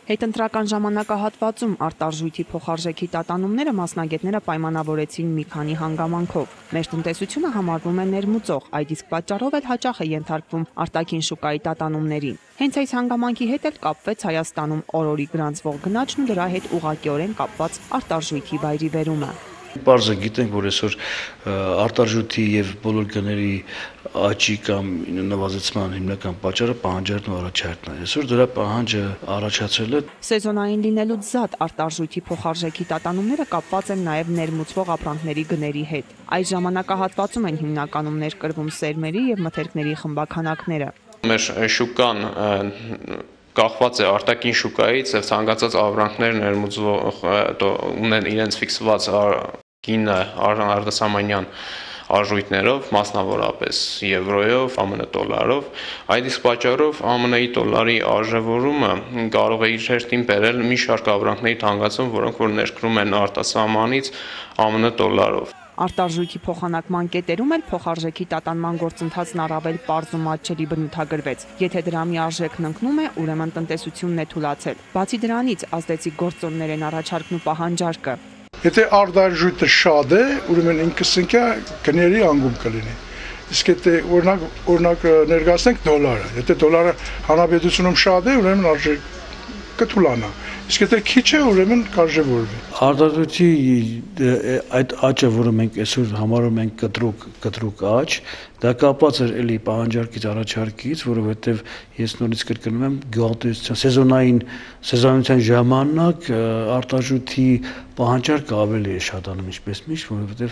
Հետընտրական ժամանակահատվածում արտարժույթի փոխարժեքի տատանումները մասնագետները պայմանավորեցին մի քանի հանգամանքով։ Մեր տնտեսությունը համարվում է ներմուծող, այդ իսկ պատճառով էլ հաճախ է ենթարկվում արտաքին շուկայի տատանումներին։ Հենց այս հանգամանքի հետ էլ կապվեց Հայաստանում օրորի գրանցվող գնաճն ու դրա հետ ուղղակիորեն կապված արտարժույթի վայրիվերումը։ Պարզ է գիտենք, որ այսօր արտարժույթի եւ բոլոր գների աճի կամ նվազեցման հիմնական պատճառը պահանջարկն ու առաջարկն է։ Այսօր դրա պահանջը առաջացել է։ Սեզոնային լինելուց զատ արտարժույթի փոխարժեքի տատանումները կապված են նաեւ ներմուծվող ապրանքների գների հետ։ Այս ժամանակահատվածում են հիմնականում ներկրվում սերմերի եւ մթերքների խմբաքանակները։ Մեր շուկան կախված է արտաքին շուկայից եւ ցանկացած ապրանքներ ներմուծվող ունեն իրենց ֆիքսված գինը արտասահմանյան արժույթներով, մասնավորապես եվրոյով, ԱՄՆ դոլարով, այդ իսկ պատճառով ԱՄՆ-ի դոլարի արժևորումը կարող է իր հերթին բերել մի շարք ապրանքների թանկացում, որոնք որ ներկրում են արտասահմանից ԱՄՆ դոլարով։ Արտարժույթի փոխանակման կետերում էլ փոխարժեքի տատանման գործընթացն առավել պարզ ու մատչելի բնութագրվեց։ Եթե դրամի արժեքն ընկնում է, ուրեմն տնտեսությունն է թուլացել։ Բացի դրանից ազդեցիկ գործոններ են առաջարկն ու պահանջարկը։ Եթե արտարժույթը շատ է, ուրեմն ինքնսնկյա գների անգում կլինի։ Իսկ եթե օրինակ ներկայացնենք դոլարը, եթե դոլարը հանրապետությունում շատ է, ուրեմն արժեքը կթուլանա։ Իսկ եթե քիչ է, ուրեմն կարժևորվի։ Արտարժույթի այդ աճը, որը մենք այսօր համարում ենք կտրուկ աճ, դա կապված էր էլի պահանջարկից առաջարկից, որովհետև ես նորից կրկնում եմ, գյուղատնտեսության սեզոնայնության ժամանակ արտարժույթի պահանջարկը ավելի է շատանում, ինչպես միշտ, որովհետև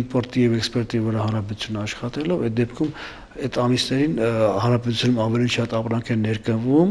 իմպորտի եւ էքսպորտի վրա հանրապետությունը աշխատելով, այդ դեպքում այդ ամիսներին հանրապետությունում ավելի շատ ապրանք են ներկրվում։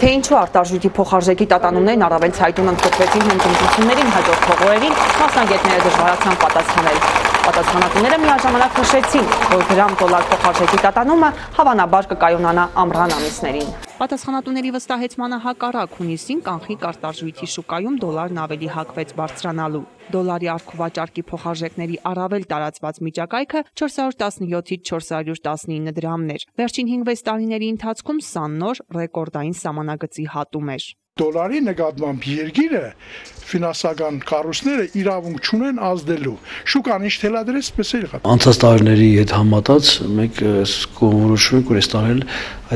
Թե ինչու արտարժույթի փոխարժեքի տատանումներն առավել ցայտուն ընդգրկվեցին հենց ընտրություններին հաջորդ փողոցերին, մասնագետները դժվարացան պատասխանել։ Պատասխանատուները միաժամանակ նշեցին, որ դրամ-դոլար փոխարժեքի տատանումը հավանաբար կկայունանա ամռան ամիսներին։ Պատասխանատուների վստահեցմանը հակառակ հունիսին կանխիկ արտարժույթի շուկայում դոլարն ավելի հակվեց բարձրանալու։ Դոլարի առքուվաճառքի փոխարժեքների առավել տարածված միջակայքը 417-ից 419 դրամներ։ Վերջին 5-6 տարիների ընթացքում սա նոր ռեկորդային սահմանագծի հատում էր։ Դոլարի նկատմամբ երկիրը ֆինանսական կառույցները իրավունք չունեն ազդելու։ Շուկան ինչ թելադրեց, պես է եղավ։ Անցած տարիների հետ համատած մենք որոշում ենք, որ այս տարի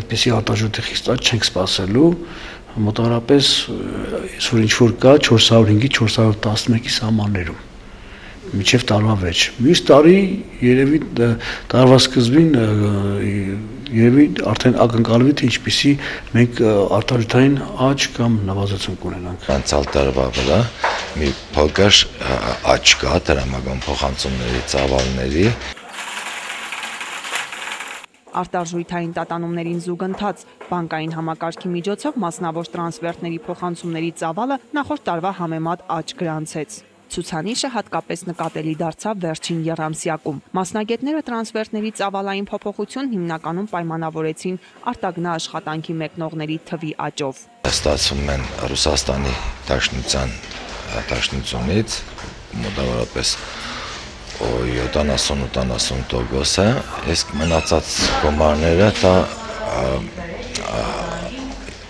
այդպիսի արտարժույթի խիստ աճ չենք սպասելու։ Մոտավորապես այսօր ինչ որ կա 405-ի 411-ի սահմաններում մինչև տարվա վերջ։ Մյուս տարի երևի տարվա սկզբին երևի արդեն ակնկալվի թե ինչպիսի մենք արտարժութային աճ կամ նվազեցում կունենանք։ Անցյալ տարվա վրա մի փոքր աճ կա դրամական փոխանցումների ծավալների։ Արտարժույթային տատանումներին զուգընթաց բանկային համակարգի միջոցով մասնավոր տրանսֆերտների փոխանցումների ծավալը նախորդ տարվա համեմատ աճ գրանցեց։ Ցուցանիշը հատկապես նկատելի դարձավ վերջին եռամսյակում։ Մասնագետները տրանսֆերտների ծավալային փոփոխություն հիմնականում պայմանավորեցին արտագնա աշխատանքի մեկնողների թվի աճով։ Ստացվում են Ռուսաստանի դաշնությունից մոտավորապես 70-80%, իսկ մնացած գումարները դա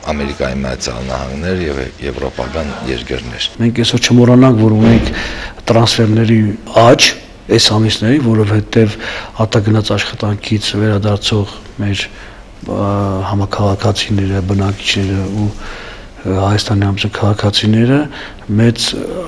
Ամերիկայի Միացյալ Նահանգներ եւ եվրոպական երկրներ։ Մենք այսօր չմոռանանք, որ ունենք տրանսֆերների աճ այս ամիսների, որովհետեւ արտագնաց աշխատանքից վերադարձող մեր համաքաղաքացիները, բնակիչները ու Հայաստանի ամբողջ քաղաքացիները մեծ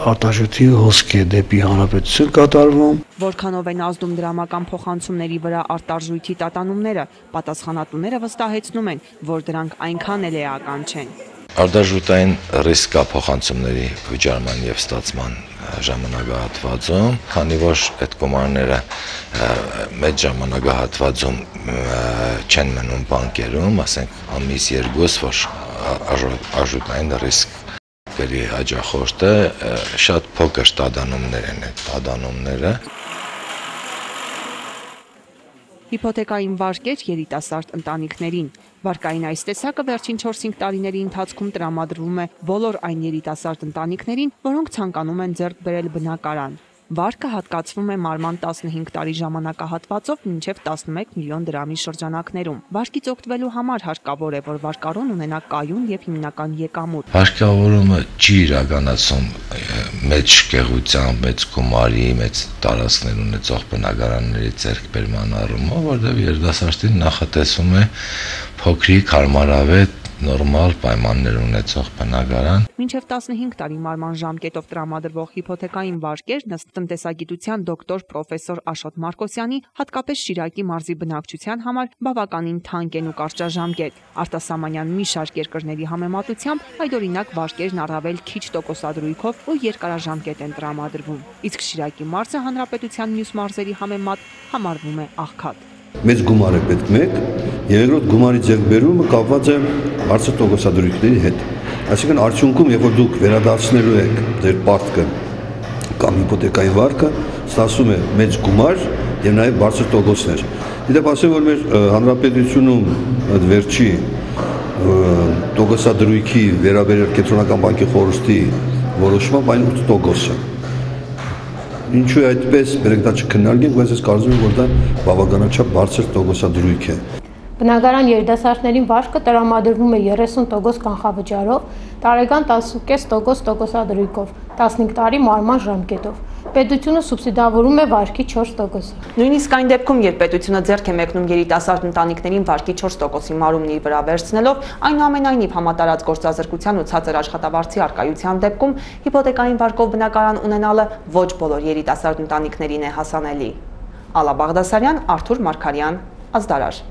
արտարժույթի հոսք է դեպի հանրապետություն կատարվում։ Որքանով են ազդում դրամական փոխանցումների վրա արտարժույթի տատանումները, պատասխանատուները վստահեցնում են, որ դրանք այնքան էլ էական չեն։ Արտարժութային ռիսկ կա փոխանցումների վճարման եւ ստացման ժամանակահատվածում, քանի որ այդ գումարները մեծ ժամանակահատվածում չեն մնում բանկերում, ասենք ամիս 2, որ արտարժութային ռիսկերի հաջախորդը շատ փոքր տատանումներ են այդ տատանումները։ Հիփոթեկային վարկեր երիտասարդ ընտանիքներին։ Վարկային այս տեսակը վերջին 4-5 տարիների ընթացքում տրամադրվում է բոլոր այն երիտասարդ ընտանիքներին, որոնք ցանկանում են ձեռք բերել բնակարան։ Վարկը հատկացվում է մարման 15 տարի ժամանակահատվածով մինչև 11 միլիոն դրամի շրջանակներում։ Վարկից օգտվելու համար հարկավոր է, որ վարկառուն ունենա կայուն եւ հիմնական եկամուտ։ Վարկավորումը չի իրականացում մեծ շքեղությամբ, մեծ գումարի, մեծ տարածքներ ունեցող բնակարանների ձեռքբերման առումով, որտեղ երիտասարդին նախատեսում է փոքրիկ, հարմարավետ նորմալ պայմաններ ունեցող բնակարան։ Մինչև 15 տարի մարման ժամկետով տրամադրվող հիփոթեկային վարկերն ըստ տնտեսագիտության դոկտոր պրոֆեսոր Աշոտ Մարկոսյանի հատկապես Շիրակի մարզի բնակչության համար բավականին թանկ են ու կարճաժամկետ։ Արտասահմանյան մի շարք երկրների համեմատությամբ այդօրինակ վարկերն առավել քիչ տոկոսադրույքով ու երկարաժամկետ են տրամադրվում։ Իսկ Շիրակի մարզը հանրապետության մյուս մարզերի համեմատ համարվում է աղքատ։ Մեծ գումար է պետք մեկ, եւ երկրորդ գումարի ձեռքբերումը կապված է բարձր տոկոսադրույքների հետ։ Այսինքն արդյունքում, երբ որ դուք վերադարձնելու եք ձեր պարտքը կամ հիփոթեկայի վարկը, ստացվում է մեծ գումար եւ նաեւ բարձր տոկոսներ։ Դիտեք, ասեմ, որ մեր հանրապետությունում այդ վերջի տոկոսադրույքի վերաբերյալ կենտրոնական բանկի խորհրդի որոշմամբ այն 8% է։ Ինչու է այդպես, բերեք դա չքննարկենք, բայց ես կարծում եմ, որ դա բավականաչափ բարձր տոկոսադրույք է։ Բնակարան երիտասարդներին վարկը տրամադրվում է 30% կանխավճարով, տարեկան 10.5% տոկոսադրույքով, 15 տարի մարման ժամկետով։ Պետությունը սուբսիդավորում է վարկի 4%-ը։ Նույնիսկ այն դեպքում, երբ պետությունը ձեռք է մեկնում երիտասարդ ընտանիքներին վարկի 4%-ի մարումն իր վրա վերցնելով, այնուամենայնիվ համատարած գործազրկության ու ցածր աշխատավարձի առկայության դեպքում հիփոթեկային վարկով բնակարան ունենալը ոչ բոլոր երիտասարդ ընտանիքներին է հասանելի։ Ալա Բաղդասարյան, Արթուր Մարգարյան, Ազդարար։